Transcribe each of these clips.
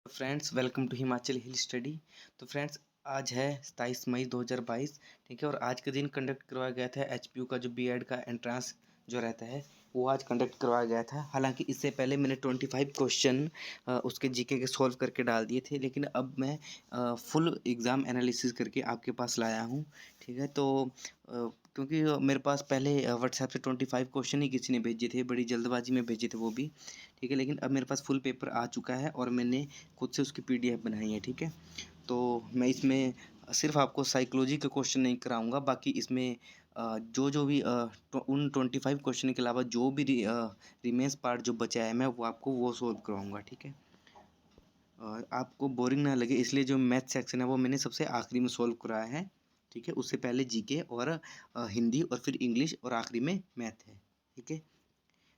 Friends, welcome to Himachal hill study. तो friends, आज है 27 मई 2022। ठीक है। और आज के दिन कंडक्ट करवाया गया था एचपीयू का जो बीएड का एंट्रेंस जो रहता है वो आज कंडक्ट करवाया गया था। हालांकि इससे पहले मैंने 25 क्वेश्चन उसके जीके के सॉल्व करके डाल दिए थे, लेकिन अब मैं फुल एग्ज़ाम एनालिसिस करके आपके पास लाया हूँ। ठीक है। तो क्योंकि मेरे पास पहले व्हाट्सएप से 25 क्वेश्चन ही किसी ने भेजे थे, बड़ी जल्दबाजी में भेजे थे वो भी। ठीक है। लेकिन अब मेरे पास फुल पेपर आ चुका है और मैंने खुद से उसकी पीडीएफ बनाई है। ठीक है। तो मैं इसमें सिर्फ आपको साइकोलॉजी के क्वेश्चन नहीं कराऊंगा, बाकी इसमें जो भी उन 25 क्वेश्चन के अलावा जो भी रिमेन्स पार्ट जो बचा है मैं वो आपको वो सॉल्व करवाऊंगा। ठीक है। आपको बोरिंग ना लगे इसलिए जो मैथ सेक्शन है वो मैंने सबसे आखिरी में सॉल्व कराया है। ठीक है। उससे पहले जीके और हिंदी और फिर इंग्लिश और आखिरी में मैथ है। ठीक है।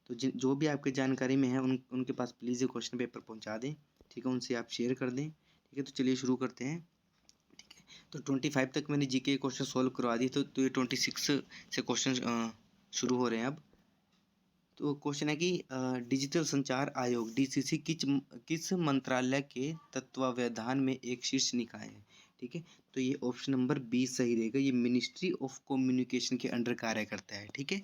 तो जो भी आपकी जानकारी में है उनके पास प्लीज़ ये क्वेश्चन पेपर पहुंचा दें। ठीक है। उनसे आप शेयर कर दें। ठीक है। तो चलिए शुरू करते हैं। ठीक है। तो 25 तक मैंने जीके क्वेश्चन सॉल्व करवा दिए। तो ये 26 से क्वेश्चन शुरू हो रहे हैं अब। तो क्वेश्चन है कि डिजिटल संचार आयोग डीसीसी किस मंत्रालय के तत्वावधान में एक शीर्ष निकाय है। ठीक है। तो ये ऑप्शन नंबर 20 सही रहेगा। ये मिनिस्ट्री ऑफ कम्युनिकेशन के अंडर कार्य करता है। ठीक है।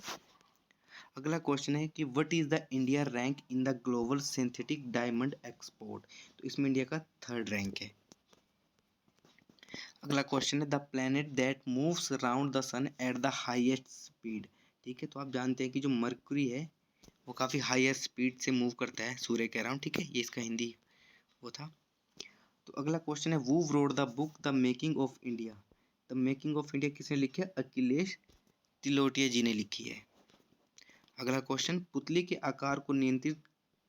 अगला क्वेश्चन है कि what is the India rank in the global synthetic diamond export. तो इसमें इंडिया का 3rd रैंक है। अगला क्वेश्चन है the planet that moves around the sun at the highest speed. ठीक है। तो आप जानते हैं कि जो मरकरी है वो काफ़ी हायर स्पीड से मूव करता है सूर्य के अराउंड। ठीक है। ये इसका हिंदी वो था। तो अगला क्वेश्चन है who wrote the book the making of India. The making of India किसने लिखी है? अखिलेश तिलोटिया जी ने लिखी है। अगला क्वेश्चन पुतली के आकार को नियंत्रित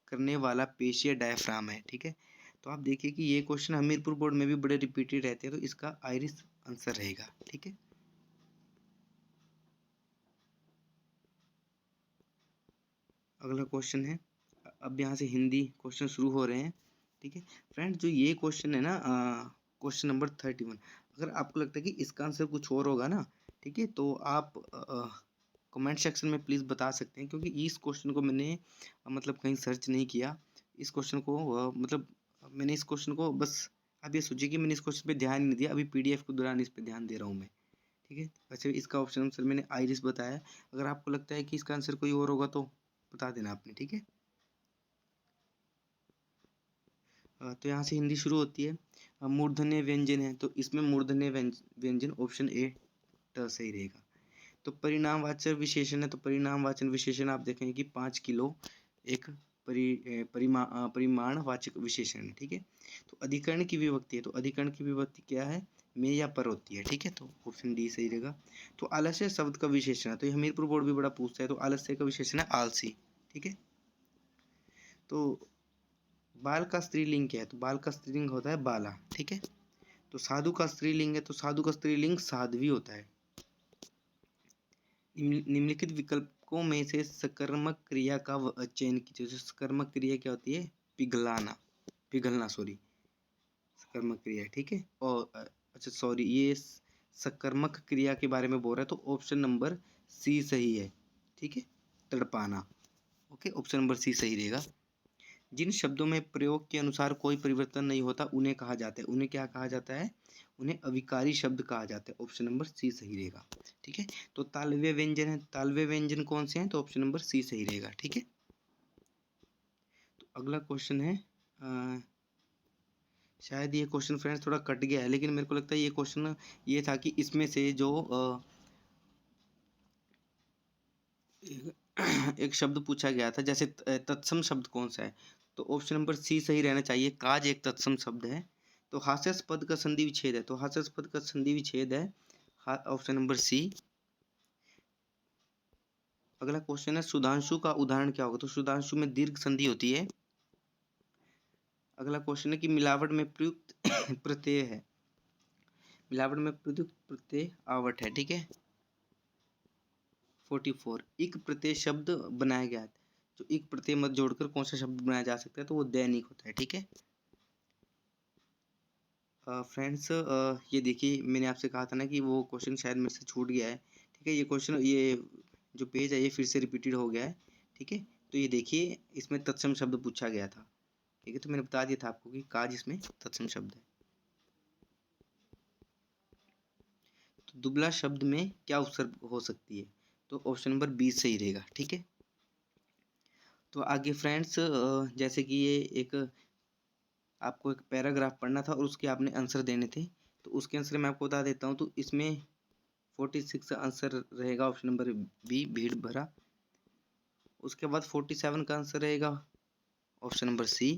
करने वाला पेशीय डायफ्राम है। ठीक है। तो आप देखिए कि ये क्वेश्चन हमीरपुर बोर्ड में भी बड़े रिपीटेड रहते हैं, तो इसका आइरिस आंसर रहेगा। ठीक है। अगला क्वेश्चन है, अब यहाँ से हिंदी क्वेश्चन शुरू हो रहे हैं। ठीक है। फ्रेंड्स, जो ये क्वेश्चन है ना, क्वेश्चन नंबर 31, अगर आपको लगता है कि इसका आंसर कुछ और होगा ना, ठीक है, तो आप कमेंट सेक्शन में प्लीज़ बता सकते हैं, क्योंकि इस क्वेश्चन को मैंने मतलब कहीं सर्च नहीं किया। इस क्वेश्चन को मतलब मैंने इस क्वेश्चन को बस, आप ये सोचिए कि मैंने इस क्वेश्चन पे ध्यान ही नहीं दिया, अभी पीडीएफ के दौरान इस पे ध्यान दे रहा हूँ मैं। ठीक है। वैसे इसका ऑप्शन आंसर मैंने आइरिस बताया। अगर आपको लगता है कि इसका आंसर कोई और होगा तो बता देना आपने। ठीक है। तो यहाँ से हिंदी शुरू होती है। मूर्धन्य व्यंजन है, तो इसमें मूर्धन्य व्यंजन ऑप्शन ए ट सही रहेगा। तो परिणामवाचक विशेषण है, तो परिणामवाचक विशेषण आप देखेंगे कि 5 किलो एक परिमाणवाचक विशेषण है। ठीक है। तो अधिकरण की विभक्ति है, तो अधिकरण की विभक्ति क्या है? में या पर होती है। ठीक है। तो ऑप्शन डी सही रहेगा। तो आलस्य शब्द का विशेषण है, तो ये हमीरपुर बोर्ड भी बड़ा पूछता है, तो आलस्य का विशेषण है आलसी। ठीक है। तो बाल का स्त्रीलिंग क्या है? तो बाल का स्त्रीलिंग होता है बाला। ठीक है। तो साधु का स्त्रीलिंग है, तो साधु का स्त्रीलिंग साध्वी होता है। निम्नलिखित विकल्पों में से सकर्मक क्रिया का चयन कीजिए। तो सकर्मक क्रिया क्या होती है? पिघलाना, पिघलना, सॉरी, सकर्मक क्रिया। ठीक है। और अच्छा सॉरी, ये सकर्मक क्रिया के बारे में बोल रहा है, तो ऑप्शन नंबर सी सही है। ठीक है। तड़पाना। ओके, ऑप्शन नंबर सी सही रहेगा। जिन शब्दों में प्रयोग के अनुसार कोई परिवर्तन नहीं होता उन्हें कहा जाता है, उन्हें क्या कहा जाता है? उन्हें अविकारी शब्द कहा जाता है। ऑप्शन नंबर सी सही रहेगा। ठीक है। तो तालव्य व्यंजन है, तालव्य व्यंजन कौन से हैं? तो ऑप्शन नंबर सी सही रहेगा। ठीक है। तो अगला क्वेश्चन है, शायद ये क्वेश्चन फ्रेंड्स थोड़ा कट गया है, लेकिन मेरे को लगता है ये क्वेश्चन ये था कि इसमें से जो एक शब्द पूछा गया था, जैसे तत्सम शब्द कौन सा है? तो ऑप्शन नंबर सी सही रहना चाहिए। काज एक तत्सम शब्द है। तो हास्यास्पद का संधि विच्छेद है, तो हास्यास्पद का संधि विच्छेद है ऑप्शन नंबर सी। अगला क्वेश्चन है सुधांशु का उदाहरण क्या होगा? तो सुधांशु में दीर्घ संधि होती है। अगला क्वेश्चन है कि मिलावट में प्रयुक्त प्रत्यय है, मिलावट में प्रयुक्त प्रत्यय आवट है। ठीक है। 44 इक प्रत्यय शब्द बनाया गया है, जो इक प्रत्यय मत जोड़कर कौन सा शब्द बनाया जा सकता है? तो वो दैनिक होता है। ठीक है। फ्रेंड्स, ये देखिए मैंने आपसे कहा था ना कि वो क्वेश्चन शायद मेरे से छूट गया है। ठीक है। ये क्वेश्चन, ये जो पेज है ये फिर से रिपीटेड हो गया है। ठीक है। तो ये देखिए इसमें तत्सम शब्द पूछा गया था ठीक है, तो मैंने बता दिया था आपको कि काज इसमें तत्सम शब्द है। तो दुबला शब्द में क्या उपसर्ग हो सकती है, तो ऑप्शन नंबर बी सही रहेगा। ठीक है, तो आगे फ्रेंड्स जैसे कि ये एक आपको एक पैराग्राफ पढ़ना था और उसके आपने आंसर देने थे, तो उसके आंसर मैं आपको बता देता हूँ। तो इसमें 46 आंसर रहेगा ऑप्शन नंबर बी, भीड़ भरा। उसके बाद 47 का आंसर रहेगा ऑप्शन नंबर सी।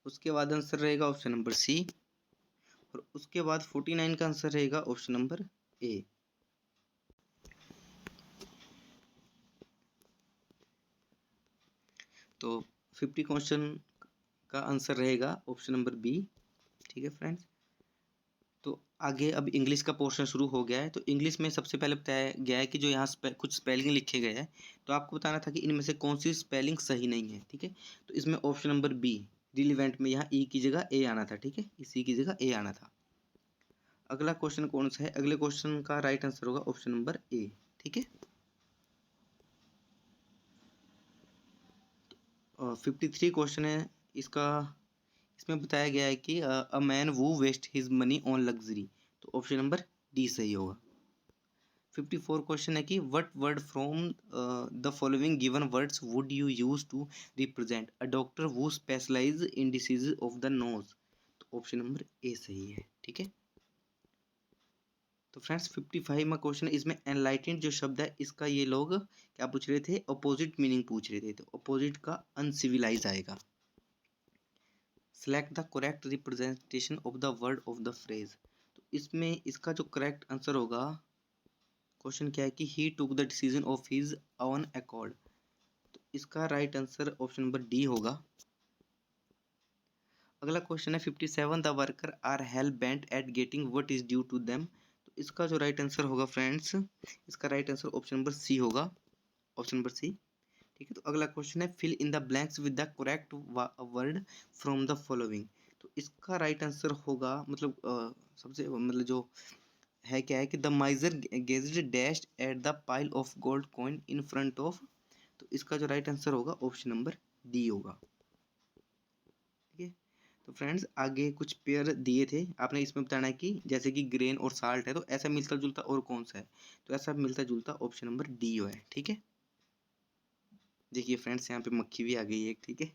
उसके बाद आंसर रहेगा ऑप्शन नंबर सी, और उसके बाद 49 का आंसर रहेगा ऑप्शन नंबर ए। तो 50 क्वेश्चन का आंसर रहेगा ऑप्शन नंबर बी। ठीक है फ्रेंड्स, तो आगे अब इंग्लिश का पोर्शन शुरू हो गया है। तो इंग्लिश में सबसे पहले बताया गया है कि जो यहाँ कुछ स्पेलिंग लिखे गए हैं, तो आपको बताना था कि इनमें से कौन सी स्पेलिंग सही नहीं है। ठीक है, तो इसमें ऑप्शन नंबर बी रिलीवेंट में यहाँ ई की जगह ए आना था। ठीक है, इसी की जगह ए आना था। अगला क्वेश्चन कौन सा है, अगले क्वेश्चन का राइट आंसर होगा ऑप्शन नंबर ए। ठीक है, 53 क्वेश्चन है इसका। इसमें बताया गया है कि a man who waste his money on luxury, तो ऑप्शन नंबर डी सही होगा। 54 क्वेश्चन है कि what word from the following given words would you use to represent a doctor who specialise in diseases of the nose, तो option number A सही है। ठीक है, तो फ्रेंड्स 55 में क्वेश्चन, इसमें एनलाइटेंड जो शब्द है इसका ये लोग क्या पूछ रहे थे, अपोजिट मीनिंग पूछ रहे थे। तो अपोजिट का अनसिविलाइज आएगा। Select the correct representation of the word of the phrase, तो इसमें इसका जो करेक्ट आंसर होगा, क्वेश्चन क्या है कि he took the decision of his own accord, तो इसका right answer option number D होगा। अगला क्वेश्चन है 57 the worker are hell bent at getting what is due to them, तो इसका जो राइट आंसर होगा फ्रेंड्स, इसका right answer option number C होगा, ऑप्शन नंबर सी। ठीक है, तो अगला क्वेश्चन है fill in the blanks with the correct word from the following, तो इसका राइट आंसर होगा, मतलब सबसे मतलब जो है क्या है कि the माइजर gazed dashed at the pile of gold coin in front of, तो इसका जो राइट आंसर होगा ऑप्शन नंबर डी होगा। ठीक है, तो फ्रेंड्स आगे कुछ पेयर दिए थे, आपने इसमें बताना है कि जैसे कि ग्रेन और साल्ट है, तो ऐसा मिलता जुलता और कौन सा है, तो ऐसा मिलता जुलता ऑप्शन नंबर डी है। ठीक है, देखिए फ्रेंड्स यहाँ पे मक्खी भी आ गई है एक। ठीक है,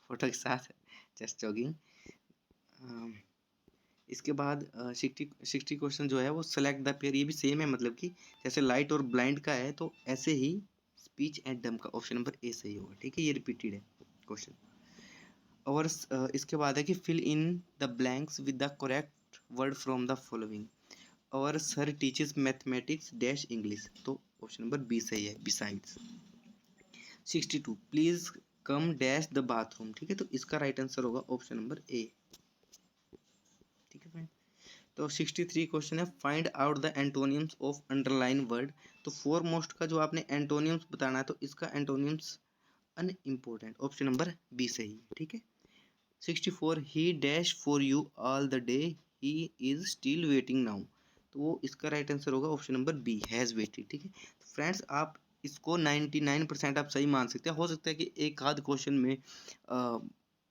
फोटो के साथ जस्ट जॉगिंग। इसके बाद 60 क्वेश्चन जो है वो सेलेक्ट द पेयर, ये भी सेम है, मतलब कि जैसे लाइट और ब्लाइंड का है तो ऐसे ही स्पीच एंड डम का ऑप्शन नंबर ए सही होगा। ठीक है, ये रिपीटेड है क्वेश्चन। और इसके बाद है कि fill in the blanks with the correct word from the following, और sir teachers mathematics dash English, तो ऑप्शन नंबर बी सही है, besides. 62 please come dash the bathroom, ठीक है, तो इसका राइट आंसर होगा ऑप्शन नंबर ए। ठीक है फ्रेंड, तो 63 क्वेश्चन है find out the antonyms of underline word, तो फोर मोस्ट का जो आपने एंटोनियम्स बताना है, तो इसका एंटोनियम्स अनइम्पोर्टेंट, ऑप्शन नंबर बी सही है। ठीक है, 64 ही dash for you all the day he is still waiting now, तो वो इसका राइट आंसर होगा option number B, has waited. ठीक है, तो फ्रेंड्स आप इसको 99% आप सही मान सकते हैं। हो सकता है कि एक आध क्वेश्चन में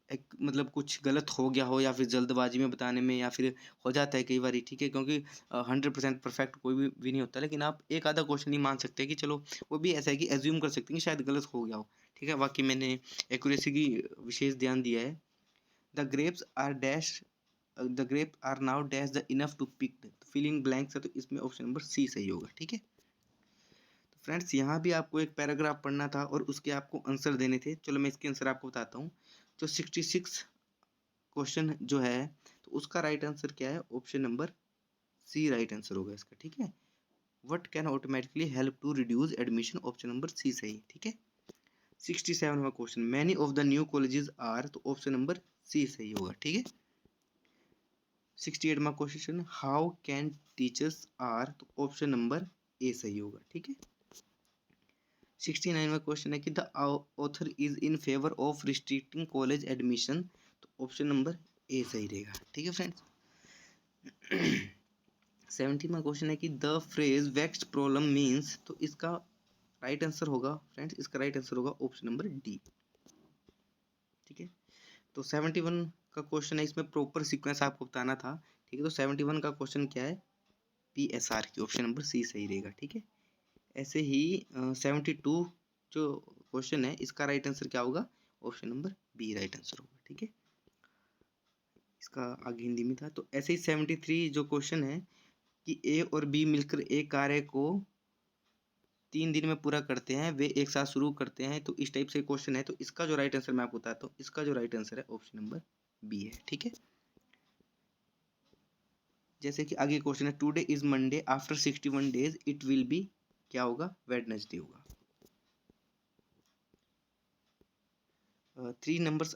एक मतलब कुछ गलत हो गया हो, या फिर जल्दबाजी में बताने में, या फिर हो जाता है कई बार। ठीक है, क्योंकि 100% परफेक्ट कोई भी नहीं होता, लेकिन आप एक आधा क्वेश्चन ही मान सकते हैं कि चलो वो भी ऐसा है कि एज्यूम कर सकते हैं कि शायद गलत हो गया हो। ठीक है, बाकी मैंने एक्यूरेसी की विशेष ध्यान दिया है। The grapes are dash the grape are now dash the enough to pick, filling blanks है, तो इसमें ऑप्शन नंबर सी सही होगा। ठीक है, तो फ्रेंड्स यहाँ भी आपको एक पैराग्राफ पढ़ना था और उसके आपको आंसर देने थे। चलो मैं इसके आंसर आपको बताता हूँ। जो 66 क्वेश्चन जो है, तो उसका राइट आंसर क्या है, option number C right answer होगा इसका। ठीक है, what can automatically help to reduce admission, option number C सही। ठीक है, 67वां question many of the new colleges are, तो ऑप्शन नंबर सी सही होगा। ठीक है, 68वां question how can teachers are, तो ऑप्शन नंबर ए सही होगा। ठीक है, 69वां क्वेश्चन है कि the author is in favour of restricting college admission, तो ऑप्शन नंबर ए सही रहेगा। ठीक है फ्रेंड्स, 70वां क्वेश्चन है कि the phrase vexed problem means, तो इसका राइट आंसर होगा फ्रेंड्स, इसका राइट आंसर होगा ऑप्शन नंबर डी। ठीक है। तो 71 का क्वेश्चन है, इसमें प्रॉपर सीक्वेंस आपको बताना था, ठीक है। तो 71 का क्वेश्चन क्या है, PSR की, ऑप्शन नंबर सी सही रहेगा, ठीक है। ऐसे ही 72 जो क्वेश्चन है, इसका राइट आंसर क्या होगा, option number B right answer होगा, ठीक है। इसका आगे हिंदी में था। तो ऐसे ही 73 जो क्वेश्चन है कि ए और बी मिलकर एक कार्य को 3 दिन में पूरा करते हैं, वे एक साथ शुरू करते हैं, तो इस टाइप से क्वेश्चन है। तो इसका जो राइट आंसर मैं आपको बताता हूँ, इसका जो राइट आंसर है ऑप्शन नंबर बी है, ठीक है। जैसे कि आगे क्वेश्चन है, today is Monday, after 61 days it will be, क्या होगा, वेडनेसडे होगा। 3 numbers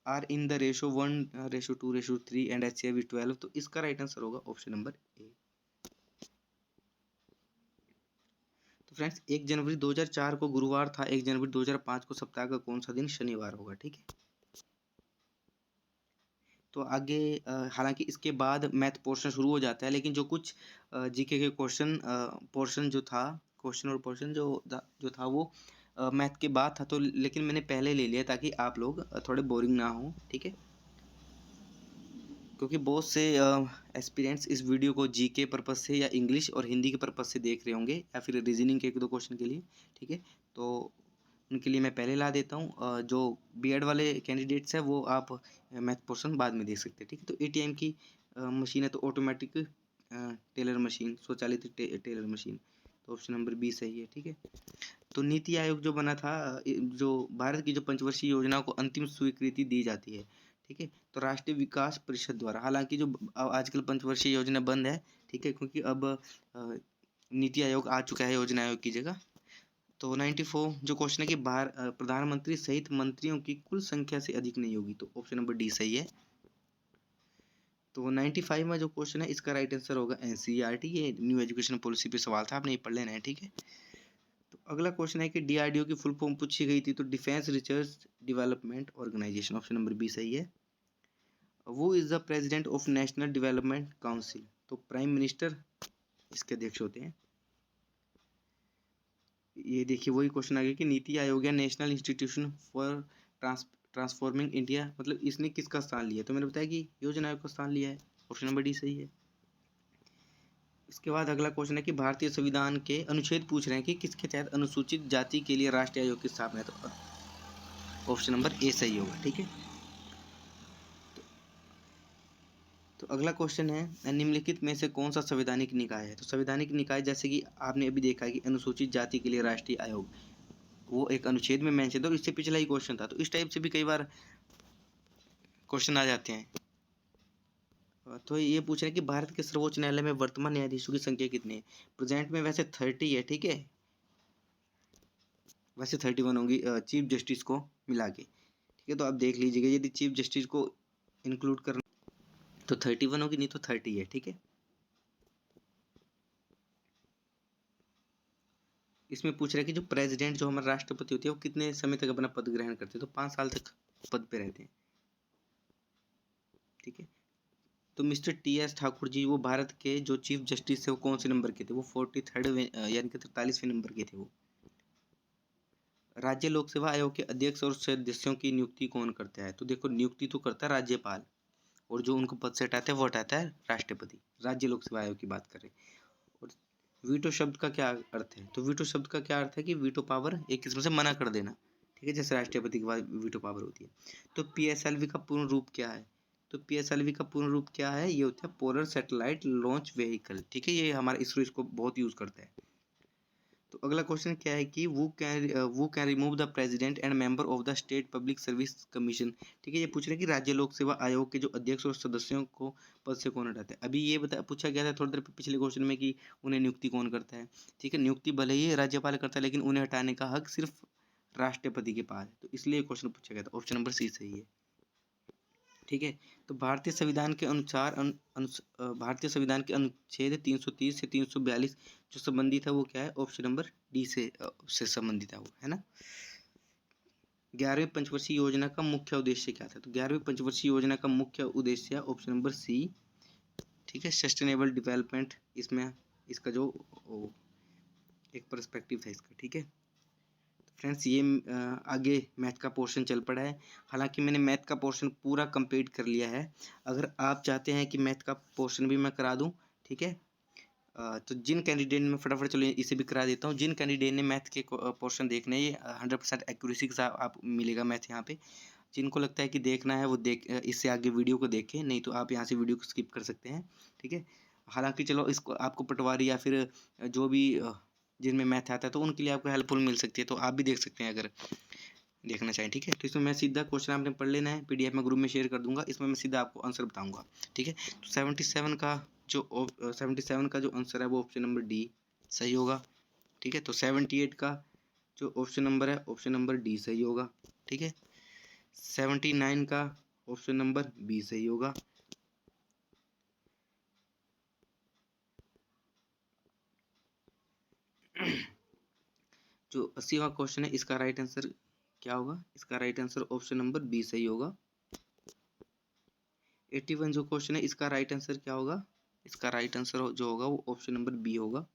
are in the ratio 1:2:3 and HCF is 12, तो इसका राइट आंसर होगा ऑप्शन नंबर ए। तो फ्रेंड्स 1 जनवरी 2004 को गुरुवार था, 1 जनवरी 2005 को सप्ताह का कौन सा दिन शनिवार होगा, ठीक है। तो आगे हालांकि इसके बाद मैथ पोर्शन शुरू हो जाता है, लेकिन जो कुछ जीके के क्वेश्चन पोर्शन जो था, क्वेश्चन और पोर्शन जो था वो मैथ के बाद था, तो लेकिन मैंने पहले ले लिया ताकि आप लोग थोड़े बोरिंग ना हो, ठीक है। क्योंकि बहुत से एस्पिरेंट्स इस वीडियो को जीके पर्पस से या इंग्लिश और हिंदी के पर्पस से देख रहे होंगे, या फिर रीजनिंग के 1-2 क्वेश्चन के लिए, ठीक है। तो उनके लिए मैं पहले ला देता हूँ। जो बीएड वाले कैंडिडेट्स हैं वो आप मैथ पोर्शन बाद में देख सकते हैं, ठीक है। तो एटीएम की मशीन है, तो ऑटोमेटिक टेलर मशीन, स्वचालित टेलर मशीन, तो ऑप्शन नंबर बी सही है, ठीक है। तो नीति आयोग जो बना था, जो भारत की जो पंचवर्षीय योजना को अंतिम स्वीकृति दी जाती है, ठीक है, तो राष्ट्रीय विकास परिषद द्वारा। हालांकि जो आजकल पंचवर्षीय योजना बंद है, ठीक है, क्योंकि अब नीति आयोग आ चुका है योजना आयोग की जगह। तो 94 जो क्वेश्चन है कि प्रधानमंत्री सहित मंत्रियों की कुल संख्या से अधिक नहीं होगी, तो ऑप्शन नंबर डी सही है। तो 95 में जो क्वेश्चन है, इसका राइट आंसर होगा एनसीईआरटी, ये न्यू एजुकेशन पॉलिसी पे सवाल था, आपने ये पढ़ लेना है, ठीक है। तो अगला क्वेश्चन है कि डीआरडीओ की फुल फॉर्म पूछी गई थी, तो defence research development organisation, option number B सही है। वो is the president of national development council, तो प्राइम मिनिस्टर इसके अध्यक्ष होते हैं। ये देखिए वही क्वेश्चन आ गया कि नीति आयोग या national institution for transforming India, मतलब इसने किसका स्थान लिया, तो मैंने बताया कि योजना आयोग का स्थान लिया है, ऑप्शन नंबर डी सही है। इसके बाद अगला क्वेश्चन है कि भारतीय संविधान के अनुच्छेद पूछ रहे हैं कि किसके तहत अनुसूचित जाति के लिए राष्ट्रीय आयोग की स्थापना है, तो ऑप्शन नंबर ए सही होगा, ठीक है। तो अगला क्वेश्चन है, निम्नलिखित में से कौन सा संवैधानिक निकाय है, तो संवैधानिक निकाय जैसे कि आपने अभी देखा कि अनुसूचित जाति के लिए राष्ट्रीय आयोग, वो एक अनुच्छेद में मेंशन था, और इससे पिछला ही क्वेश्चन था, तो इस टाइप से भी कई बार क्वेश्चन आ जाते हैं। तो ये पूछ रहे हैं कि भारत के सर्वोच्च न्यायालय में वर्तमान न्यायाधीशों की संख्या कितनी है, प्रेजेंट में वैसे 30 है, ठीक है, वैसे 31 होंगी चीफ जस्टिस को मिला के, ठीक है। तो आप देख लीजिएगा, यदि चीफ जस्टिस को इंक्लूड करना तो 31 होगी, नहीं तो 30 है, ठीक है। इसमें पूछ रहा है कि जो प्रेसिडेंट, जो हमारे राष्ट्रपति होते हैं, वो कितने समय तक अपना पद ग्रहण करते हैं, तो 5 साल तक पद पे रहते हैं, ठीक है। तो मिस्टर टी.एस. ठाकुर जी, वो भारत के जो चीफ जस्टिस थे वो कौन से नंबर के थे, वो 43वें यानी कि 43वें नंबर के थे वो। राज्य लोक सेवा आयोग के अध्यक्ष और सदस्यों की नियुक्ति कौन करता है, तो देखो नियुक्ति तो करता है राज्यपाल, और जो उनको पद से हटाते हैं वो हटाता है राष्ट्रपति। राज्य लोक सेवा आयोग की बात करें। और वीटो शब्द का क्या अर्थ है, तो वीटो शब्द का क्या अर्थ है कि वीटो पावर, एक किस्म से मना कर देना, ठीक है, जैसे राष्ट्रपति के बाद वीटो पावर होती है। तो पीएसएलवी का पूर्ण रूप क्या है, तो पीएसएलवी का पूर्ण रूप क्या है, ये होता है पोलर सैटेलाइट लॉन्च व्हीकल, ठीक है, ये हमारा इसरो इसको बहुत यूज करता है। तो अगला क्वेश्चन क्या है कि वो can remove the president and member of the state public service commission, ठीक है। ये पूछ रहे हैं कि राज्य लोक सेवा आयोग के जो अध्यक्ष और सदस्यों को पद से कौन हटाता है। अभी ये पूछा गया था थोड़ी देर पिछले क्वेश्चन में कि उन्हें नियुक्ति कौन करता है, ठीक है। नियुक्ति भले ही राज्यपाल करता है, लेकिन उन्हें हटाने का हक सिर्फ राष्ट्रपति के पास है, तो इसलिए क्वेश्चन पूछा गया था, ऑप्शन नंबर सी सही है, ठीक है। तो भारतीय संविधान के अनुसार भारतीय संविधान के अनुच्छेद 330 से 342 जो संबंधित है वो क्या है, ऑप्शन नंबर डी से संबंधित है वो, है ना। 11वीं पंचवर्षीय योजना का मुख्य उद्देश्य क्या था, तो 11वीं पंचवर्षीय योजना का मुख्य उद्देश्य ऑप्शन नंबर सी, ठीक है, सस्टेनेबल डेवलपमेंट, इसमें इसका जो एक पर्सपेक्टिव था इसका, ठीक है। फ्रेंड्स ये आगे मैथ का पोर्शन चल पड़ा है। हालांकि मैंने मैथ का पोर्शन पूरा कंप्लीट कर लिया है। अगर आप चाहते हैं कि मैथ का पोर्शन भी मैं करा दूं, ठीक है, तो जिन कैंडिडेट ने, फटाफट चलो इसे भी करा देता हूँ। जिन कैंडिडेट ने मैथ के पोर्शन देखने, ये 100% एक्यूरेसी के साथ आप मिलेगा मैथ यहाँ पे। जिनको लगता है कि देखना है वो इससे आगे वीडियो को देखें, नहीं तो आप यहाँ से वीडियो को स्किप कर सकते हैं, ठीक है। हालांकि चलो इसको आपको पटवारी या फिर जो भी जिनमें मैथ आता है तो उनके लिए आपको हेल्पफुल मिल सकती है, तो आप भी देख सकते हैं अगर देखना चाहें, ठीक है। तो इसमें मैं सीधा क्वेश्चन आपने पढ़ लेना है, पीडीएफ में ग्रुप में शेयर कर दूंगा, इसमें मैं सीधा आपको आंसर बताऊंगा, ठीक है। तो 77 का जो आंसर है वो ऑप्शन नंबर डी सही होगा, ठीक है। तो 78 का जो ऑप्शन नंबर है, ऑप्शन नंबर डी सही होगा, ठीक है। 79 का ऑप्शन नंबर बी सही होगा। जो 80वां क्वेश्चन है, इसका राइट आंसर क्या होगा? इसका right answer option number B सही होगा। 81 जो क्वेश्चन है, इसका राइट आंसर क्या होगा? इसका राइट आंसर जो होगा वो ऑप्शन नंबर बी होगा।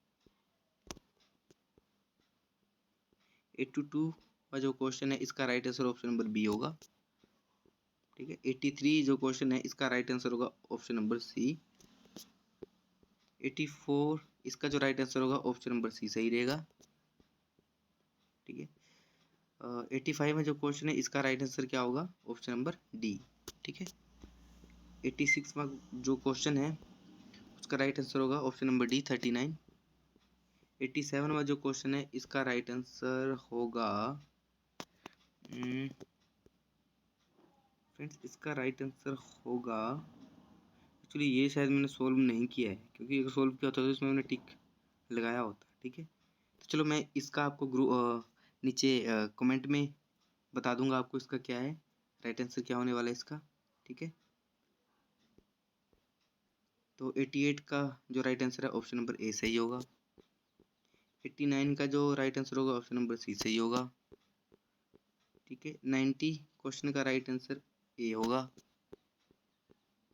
82 का जो क्वेश्चन है, इसका right answer option number B होगा, ठीक है। 83 जो क्वेश्चन है, इसका राइट आंसर होगा ऑप्शन नंबर सी। 84 इसका जो राइट आंसर होगा ऑप्शन नंबर सी सही रहेगा, ठीक है। 85 में जो क्वेश्चन है, इसका राइट आंसर क्या होगा? ऑप्शन नंबर डी, ठीक है। 86 में जो क्वेश्चन है, उसका राइट आंसर होगा ऑप्शन नंबर डी 39। 87 में जो क्वेश्चन है, इसका राइट आंसर होगा फ्रेंड्स, इसका राइट आंसर होगा, एक्चुअली ये शायद मैंने सोल्व नहीं किया है, क्योंकि अगर सोल्व किया होता तो इसमें मैंने टिक लगाया होता, ठीक है। तो चलो मैं इसका आपको नीचे कमेंट में बता दूंगा आपको इसका क्या है, राइट आंसर क्या होने वाला है इसका, ठीक है। तो 88 का जो राइट आंसर है ऑप्शन नंबर ए सही होगा। 89 का जो राइट आंसर होगा ऑप्शन नंबर सी सही होगा, ठीक है। 90 क्वेश्चन का राइट आंसर ए होगा।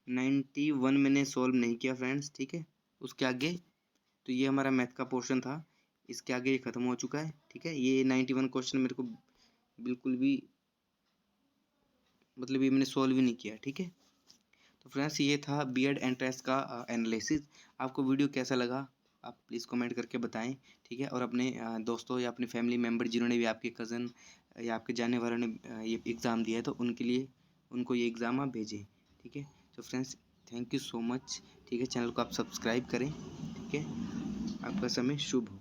91 मैंने सॉल्व नहीं किया फ्रेंड्स, ठीक है। उसके आगे तो ये हमारा मैथ का पोर्शन था, इसके आगे ये ख़त्म हो चुका है, ठीक है। ये 91 क्वेश्चन मेरे को बिल्कुल भी मतलब ये मैंने सॉल्व ही नहीं किया, ठीक है। तो फ्रेंड्स ये था बीएड एंट्रेंस का एनालिसिस। आपको वीडियो कैसा लगा आप प्लीज़ कमेंट करके बताएं, ठीक है। और अपने दोस्तों या अपने फैमिली मेम्बर जिन्होंने भी, आपके कज़न या आपके जानने वालों ने ये एग्ज़ाम दिया है, तो उनके लिए उनको ये एग्ज़ाम आप भेजें, ठीक है। तो friends thank you so much, ठीक है। चैनल को आप सब्सक्राइब करें, ठीक है। आपका समय शुभ हो।